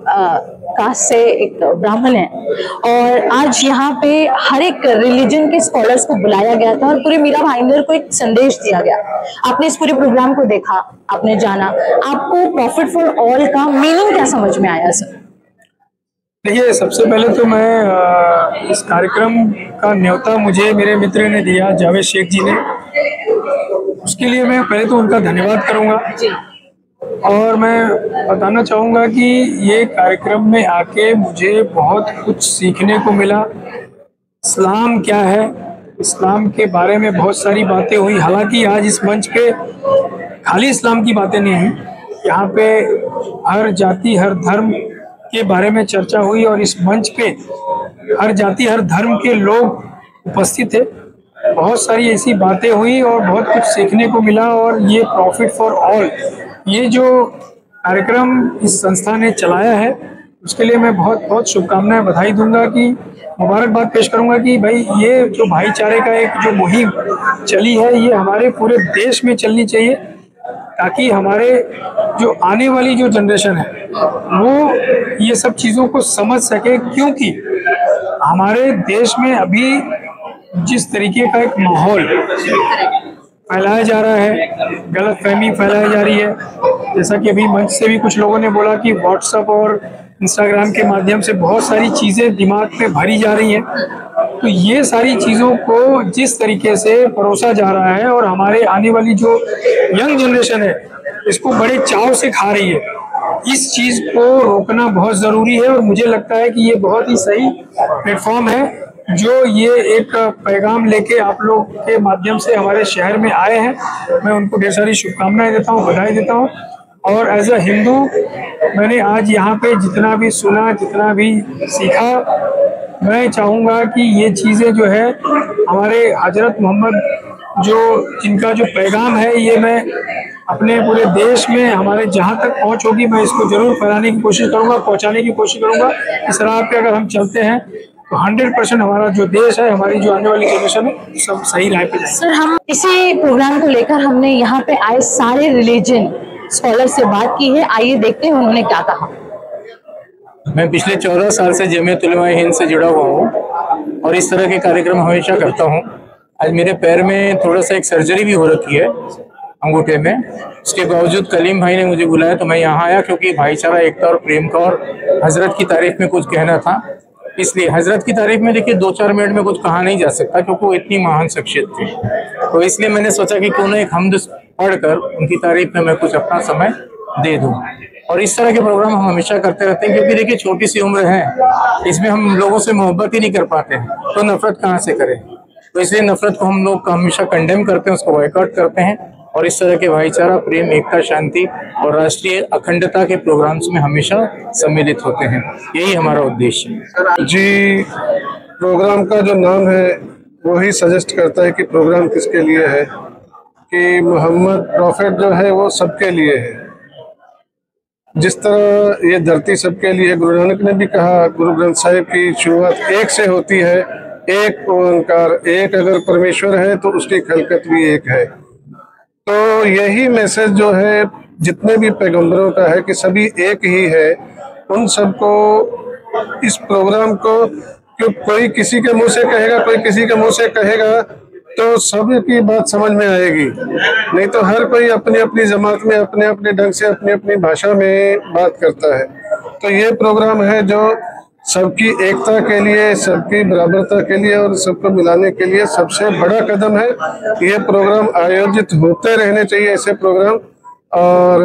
Cast से एक ब्राह्मण है, और आज यहाँ पे हर एक रिलीजन के स्कॉलर्स को बुलाया गया था और पूरे मीरा भाईंदर को एक संदेश दिया गया। आपने इस पूरे प्रोग्राम को देखा, आपने जाना, आपको प्रॉफिट फॉर ऑल का मीनिंग क्या समझ में आया सर? देखिए, सबसे पहले तो मैं इस कार्यक्रम का न्योता मुझे मेरे मित्र ने दिया, जावेद शेख जी ने। उसके लिए मैं पहले तो उनका धन्यवाद करूंगा। और मैं बताना चाहूँगा कि ये कार्यक्रम में आके मुझे बहुत कुछ सीखने को मिला। इस्लाम क्या है, इस्लाम के बारे में बहुत सारी बातें हुई। हालांकि आज इस मंच पे खाली इस्लाम की बातें नहीं हुई, यहाँ पे हर जाति हर धर्म के बारे में चर्चा हुई और इस मंच पे हर जाति हर धर्म के लोग उपस्थित थे। बहुत सारी ऐसी बातें हुई और बहुत कुछ सीखने को मिला। और ये प्रॉफिट फॉर ऑल, ये जो कार्यक्रम इस संस्था ने चलाया है, उसके लिए मैं बहुत बहुत शुभकामनाएं, बधाई दूंगा, कि मुबारकबाद पेश करूंगा कि भाई ये जो भाईचारे का एक जो मुहिम चली है, ये हमारे पूरे देश में चलनी चाहिए, ताकि हमारे जो आने वाली जो जनरेशन है वो ये सब चीज़ों को समझ सके। क्योंकि हमारे देश में अभी जिस तरीके का एक माहौल फैलाया जा रहा है, गलतफहमी फैलाई जा रही है, जैसा कि अभी मंच से भी कुछ लोगों ने बोला कि व्हाट्सएप और इंस्टाग्राम के माध्यम से बहुत सारी चीज़ें दिमाग में भरी जा रही हैं, तो ये सारी चीज़ों को जिस तरीके से परोसा जा रहा है और हमारे आने वाली जो यंग जनरेशन है इसको बड़े चाव से खा रही है, इस चीज़ को रोकना बहुत ज़रूरी है। और मुझे लगता है कि ये बहुत ही सही प्लेटफॉर्म है जो ये एक पैगाम लेके आप लोग के माध्यम से हमारे शहर में आए हैं। मैं उनको ढेर सारी शुभकामनाएं देता हूँ, बधाई देता हूँ। और एज अ हिंदू मैंने आज यहाँ पे जितना भी सुना, जितना भी सीखा, मैं चाहूँगा कि ये चीज़ें जो है हमारे हजरत मोहम्मद जो जिनका जो पैगाम है, ये मैं अपने पूरे देश में हमारे जहाँ तक पहुँच होगी मैं इसको ज़रूर फैलाने की कोशिश करूँगा, पहुँचाने की कोशिश करूँगा। इस राह पे अगर हम चलते हैं तो 100% हमारा जो देश है, हमारी जो आने वाली जनरेशन है, सब सही राह पे जाएगी। सर, हम इसी प्रोग्राम को लेकर हमने यहाँ पे आए सारे रिलीजन स्कॉलर से बात की है। आइए देखते हैं उन्होंने क्या कहा। मैं पिछले 14 साल से जमीयत उलमा हिंद से जुड़ा हुआ हूँ और इस तरह के कार्यक्रम हमेशा करता हूँ। आज मेरे पैर में थोड़ा सा एक सर्जरी भी हो रखी है, अंगूठे में। उसके बावजूद कलीम भाई ने मुझे बुलाया तो मैं यहाँ आया, क्योंकि भाईचारा, एकता और प्रेम का और हजरत की तारीफ में कुछ कहना था। इसलिए हजरत की तारीफ में देखिए 2-4 मिनट में कुछ कहा नहीं जा सकता, क्योंकि वो इतनी महान शख्सियत थी। तो इसलिए मैंने सोचा कि क्यों ना एक हमद पढ़कर उनकी तारीफ में मैं कुछ अपना समय दे दूं। और इस तरह के प्रोग्राम हम हमेशा करते रहते हैं, क्योंकि देखिए छोटी सी उम्र है, इसमें हम लोगों से मोहब्बत ही नहीं कर पाते हैं, तो नफरत कहाँ से करें। तो इसलिए नफरत को हम लोग हमेशा कंडेम करते हैं, उसको बॉयकॉट करते हैं। और इस तरह के भाईचारा, प्रेम, एकता, शांति और राष्ट्रीय अखंडता के प्रोग्राम्स में हमेशा सम्मिलित होते हैं। यही हमारा उद्देश्य है जी। प्रोग्राम का जो नाम है वही सजेस्ट करता है कि प्रोग्राम किसके लिए है, कि मोहम्मद प्रॉफिट जो है वो सबके लिए है। जिस तरह ये धरती सबके लिए, गुरु नानक ने भी कहा, गुरु ग्रंथ साहिब की शुरुआत एक से होती है, एक ओंकार, एक अगर परमेश्वर है तो उसकी खलकत भी एक है। तो यही मैसेज जो है जितने भी पैगंबरों का है कि सभी एक ही है, उन सबको इस प्रोग्राम को, क्यों कोई किसी के मुंह से कहेगा, कोई किसी के मुंह से कहेगा, तो सभी की बात समझ में आएगी। नहीं तो हर कोई अपनी अपनी जमात में अपने अपने ढंग से अपनी अपनी भाषा में बात करता है। तो ये प्रोग्राम है जो सबकी एकता के लिए, सबकी बराबरता के लिए और सबको मिलाने के लिए सबसे बड़ा कदम है। ये प्रोग्राम आयोजित होते रहने चाहिए, ऐसे प्रोग्राम, और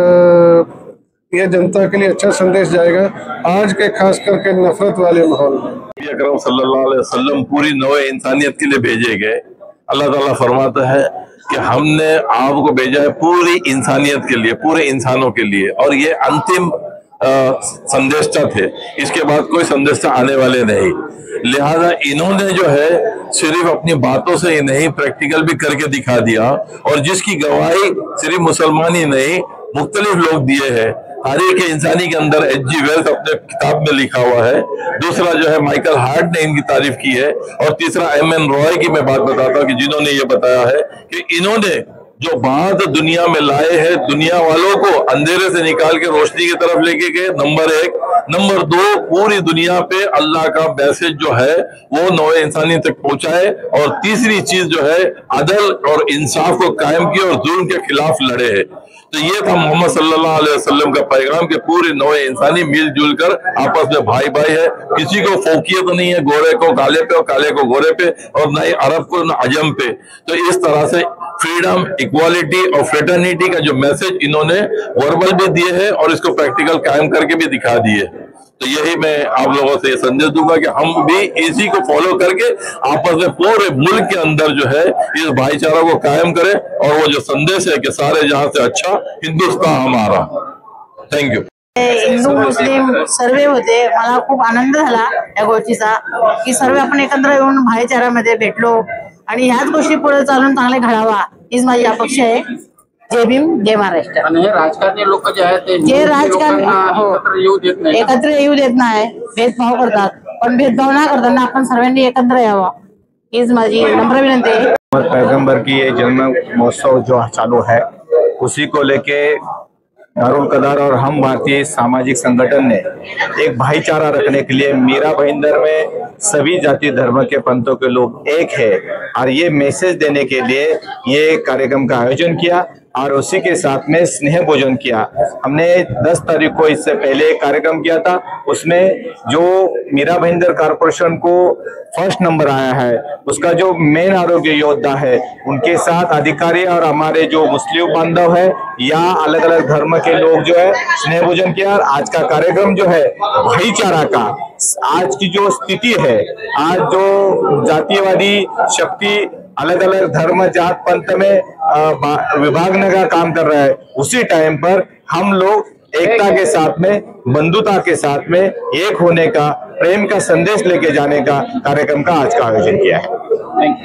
ये जनता के लिए अच्छा संदेश जाएगा आज के खास करके नफरत वाले माहौल में। अकरम सल्लल्लाहु अलैहि वसल्लम पूरी नौ इंसानियत के लिए भेजे गए। अल्लाह ताला फरमाता है कि हमने आपको भेजा है पूरी इंसानियत के लिए, पूरे इंसानों के लिए, और ये अंतिम संदेशा थे। इसके बाद कोई संदेशा आने वाले नहीं। लिहाजा इन्होंने जो है सिर्फ अपनी बातों से ही नहीं, प्रैक्टिकल भी करके दिखा दिया, और जिसकी गवाही सिर्फ मुसलमान ही नहीं मुख्तलिफ लोग दिए हैं। तारीख इंसानी के अंदर H.G. वेल्स अपने किताब में लिखा हुआ है। दूसरा जो है माइकल हार्ट ने इनकी तारीफ की है, और तीसरा M.N. रॉय की मैं बात बताता हूँ कि जिन्होंने ये बताया है कि इन्होंने जो बात दुनिया में लाए हैं, दुनिया वालों को अंधेरे से निकाल के रोशनी की तरफ लेके गए, नंबर 1। नंबर 2, पूरी दुनिया पे अल्लाह का मैसेज जो है वो नौ इंसानियत तक पहुंचाए। और तीसरी चीज जो है अदल और इंसाफ को कायम किया और जुल्म के खिलाफ लड़े है। तो ये था मोहम्मद सल्लल्लाहु अलैहि वसल्लम का पैगाम कि पूरे नौ इंसानी मिलजुल कर आपस में भाई भाई है, किसी को फौकियत नहीं है, गोरे को काले पे और काले को गोरे पे, और न ही अरब को न अजम पे। तो इस तरह से फ्रीडम, इक्वालिटी और फ्रेटर्निटी का जो मैसेज इन्होंने वर्बल भी दिए है और इसको प्रैक्टिकल कायम करके भी दिखा दिए। तो यही मैं आप लोगों से संदेश दूंगा कि हम भी इसी को फॉलो करके आपस में पूरे मुल्क के अंदर जो है इस भाईचारा को कायम करें, और वो जो संदेश है कि सारे जहां से अच्छा हिंदुस्तान हमारा। Thank you. हिंदू मुस्लिम सर्व होते, मला खूप आनंद झाला या गोष्टीचा की सर्व आपण एकत्र येऊन भाईचारामध्ये भेटलो आणि ह्याच गोष्टी पुढे चालून चांगले घडावा हीच माझी अपेक्षा आहे। जय भीम, जय महाराष्ट्र। आणि हे राजकारणी लोक जे आहेत ते जे राजकारण एकत्र येऊ देत नाही, भेदभाव करतात, पण भेदभाव न करताना आपण सर्वांनी एकत्र यावं हीच माझी नम्र विनंती आहे। पैगंबर की ये जन्म महोत्सव जो चालू है उसी को लेके दारुल कदार और हम भारतीय सामाजिक संगठन ने एक भाईचारा रखने के लिए मीरा भाईंदर में सभी जाति धर्म के पंथों के लोग एक है और ये मैसेज देने के लिए ये कार्यक्रम का आयोजन किया और उसी के साथ में स्नेह भोजन किया। हमने 10 तारीख को इससे पहले एक कार्यक्रम किया था, उसमें जो मीरा भाईंदर कॉर्पोरेशन को फर्स्ट नंबर आया है उसका जो मेन आरोग्य योद्धा है उनके साथ अधिकारी और हमारे जो मुस्लिम बांधव है या अलग अलग धर्म के लोग जो है स्नेह भोजन किया। और आज का कार्यक्रम जो है भाईचारा का, आज की जो स्थिति है, आज जो जातीयवादी शक्ति अलग अलग धर्म जात पंथ में विभागने का काम कर रहा है, उसी टाइम पर हम लोग एकता के साथ में, बंधुता के साथ में एक होने का, प्रेम का संदेश लेके जाने का कार्यक्रम का आज का आयोजन किया है।